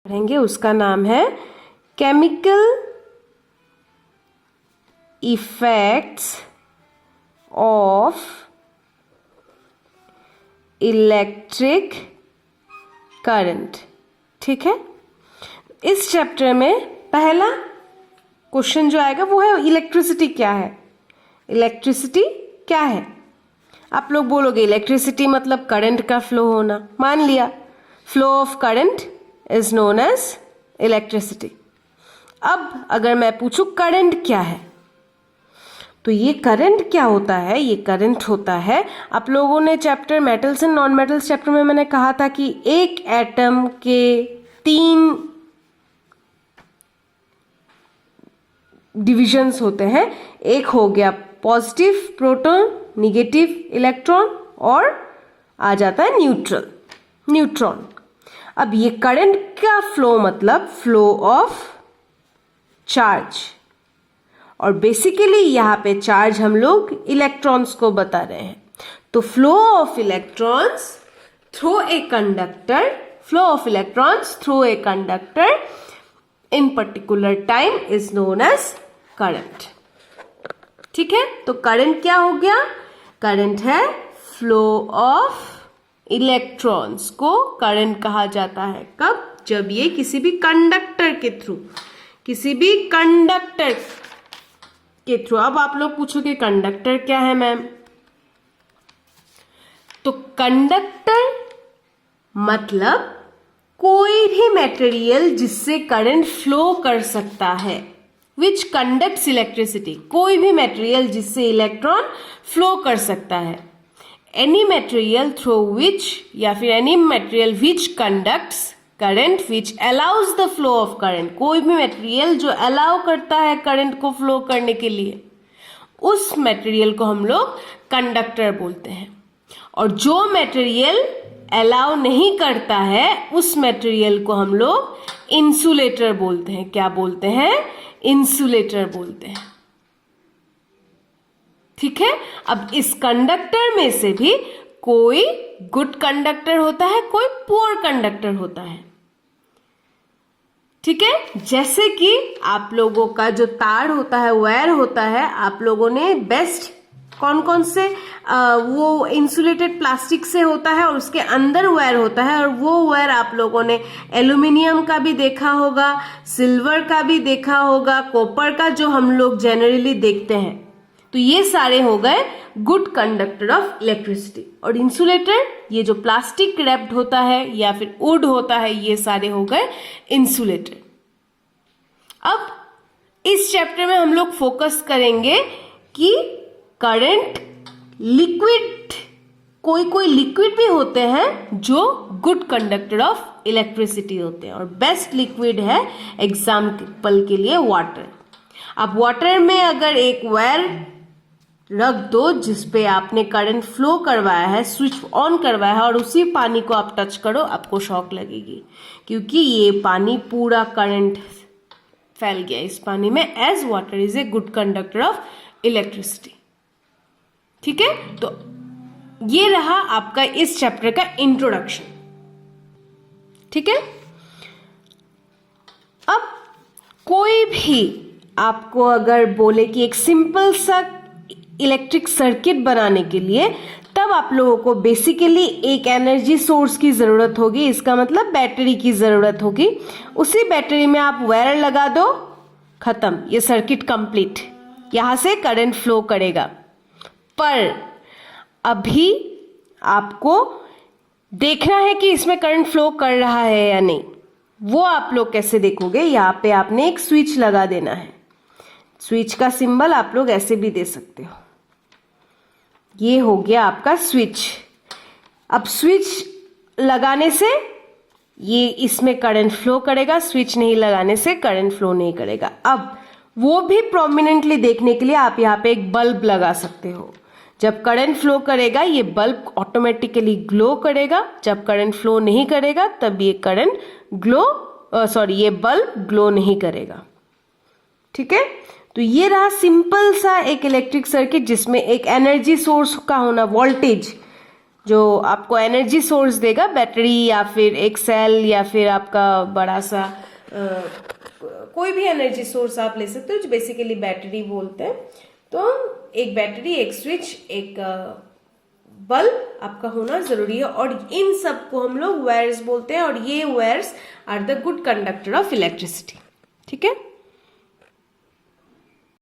पढ़ेंगे उसका नाम है chemical effects of electric current. ठीक है, इस चैप्टर में पहला क्वेश्चन जो आएगा वो है इलेक्ट्रिसिटी क्या है। इलेक्ट्रिसिटी क्या है? आप लोग बोलोगे इलेक्ट्रिसिटी मतलब करंट का फ्लो होना। मान लिया, flow of current is known as electricity. अब अगर मैं पूछूं करंट क्या है, तो ये करंट क्या होता है? ये करंट होता है, आप लोगों ने chapter metals and non metals chapter में मैंने कहा था कि एक एटम के 3 डिविजन्स होते हैं। एक हो गया पॉजिटिव प्रोटॉन, निगेटिव इलेक्ट्रॉन, और आ जाता है न्यूट्रॉन। अब ये करंट का फ्लो मतलब फ्लो ऑफ चार्ज, और बेसिकली यहां पे चार्ज हम लोग इलेक्ट्रॉन्स को बता रहे हैं। तो flow of electrons through a conductor in particular time is known as current. ठीक है, तो करंट क्या हो गया? करंट है फ्लो ऑफ इलेक्ट्रॉन्स को करंट कहा जाता है। कब? जब ये किसी भी कंडक्टर के थ्रू। अब आप लोग पूछोगे कंडक्टर क्या है मैम? तो कंडक्टर मतलब कोई भी मटेरियल जिससे करंट फ्लो कर सकता है। विच कंडक्ट्स इलेक्ट्रिसिटी, कोई भी मटेरियल जिससे इलेक्ट्रॉन फ्लो कर सकता है। एनी मटेरियल थ्रू विच, या फिर any material which conducts current which allows the flow of current, कोई भी मटेरियल जो अलाउ करता है करंट को फ्लो करने के लिए, उस मटेरियल को हम लोग कंडक्टर बोलते हैं। और जो मटेरियल अलाउ नहीं करता है उस मटेरियल को हम लोग इंसुलेटर बोलते हैं। क्या बोलते हैं? इंसुलेटर बोलते हैं। ठीक है, अब इस कंडक्टर में से भी कोई गुड कंडक्टर होता है, कोई पुअर कंडक्टर होता है। ठीक है, जैसे कि आप लोगों का जो तार होता है, वायर होता है, आप लोगों ने बेस्ट कौन से वो इंसुलेटेड प्लास्टिक से होता है और उसके अंदर वायर होता है, और वो वायर आप लोगों ने एल्यूमिनियम का भी देखा होगा, सिल्वर का भी देखा होगा, कॉपर का जो हम लोग जनरली देखते हैं। तो ये सारे हो गए गुड कंडक्टर ऑफ इलेक्ट्रिसिटी। और इंसुलेटर, ये जो प्लास्टिक रैप्ड होता है या फिर वुड होता है, ये सारे हो गए इंसुलेटर। अब इस चैप्टर में हम लोग फोकस करेंगे कि करंट लिक्विड, कोई लिक्विड भी होते हैं जो गुड कंडक्टर ऑफ इलेक्ट्रिसिटी होते हैं, और बेस्ट लिक्विड है एग्जाम्पल के लिए वाटर। अब वाटर में अगर एक वायर रख दो जिसपे आपने करंट फ्लो करवाया है, स्विच ऑन करवाया है, और उसी पानी को आप टच करो, आपको शॉक लगेगी, क्योंकि ये पानी पूरा करंट फैल गया इस पानी में, as water is a good conductor of electricity. ठीक है, तो ये रहा आपका इस चैप्टर का इंट्रोडक्शन। ठीक है, अब कोई भी आपको अगर बोले कि एक सिंपल सा इलेक्ट्रिक सर्किट बनाने के लिए, तब आप लोगों को बेसिकली एक एनर्जी सोर्स की जरूरत होगी। इसका मतलब बैटरी की जरूरत होगी। उसी बैटरी में आप वायर लगा दो, खत्म, ये सर्किट कंप्लीट, यहां से करंट फ्लो करेगा। पर अभी आपको देखना है कि इसमें करंट फ्लो कर रहा है या नहीं। वो आप लोग कैसे देखोगे? यहाँ पे आपने एक स्विच लगा देना है। स्विच का सिंबल आप लोग ऐसे भी दे सकते हो। ये हो गया आपका स्विच। अब स्विच लगाने से ये इसमें करंट फ्लो करेगा, स्विच नहीं लगाने से करंट फ्लो नहीं करेगा। अब वो भी प्रोमिनेंटली देखने के लिए आप यहाँ पे एक बल्ब लगा सकते हो। जब करंट फ्लो करेगा ये बल्ब ऑटोमेटिकली ग्लो करेगा, जब करंट फ्लो नहीं करेगा तब ये ये बल्ब ग्लो नहीं करेगा। ठीक है, तो ये रहा सिंपल सा एक इलेक्ट्रिक सर्किट जिसमें एक एनर्जी सोर्स का होना, वोल्टेज जो आपको एनर्जी सोर्स देगा, बैटरी या फिर एक सेल या फिर आपका बड़ा सा कोई भी एनर्जी सोर्स आप ले सकते हो, जो बेसिकली बैटरी बोलते हैं। तो एक बैटरी, एक स्विच, एक बल्ब आपका होना जरूरी है, और इन सब को हम लोग वायर्स बोलते हैं, और ये wires are the good conductor of electricity. ठीक है।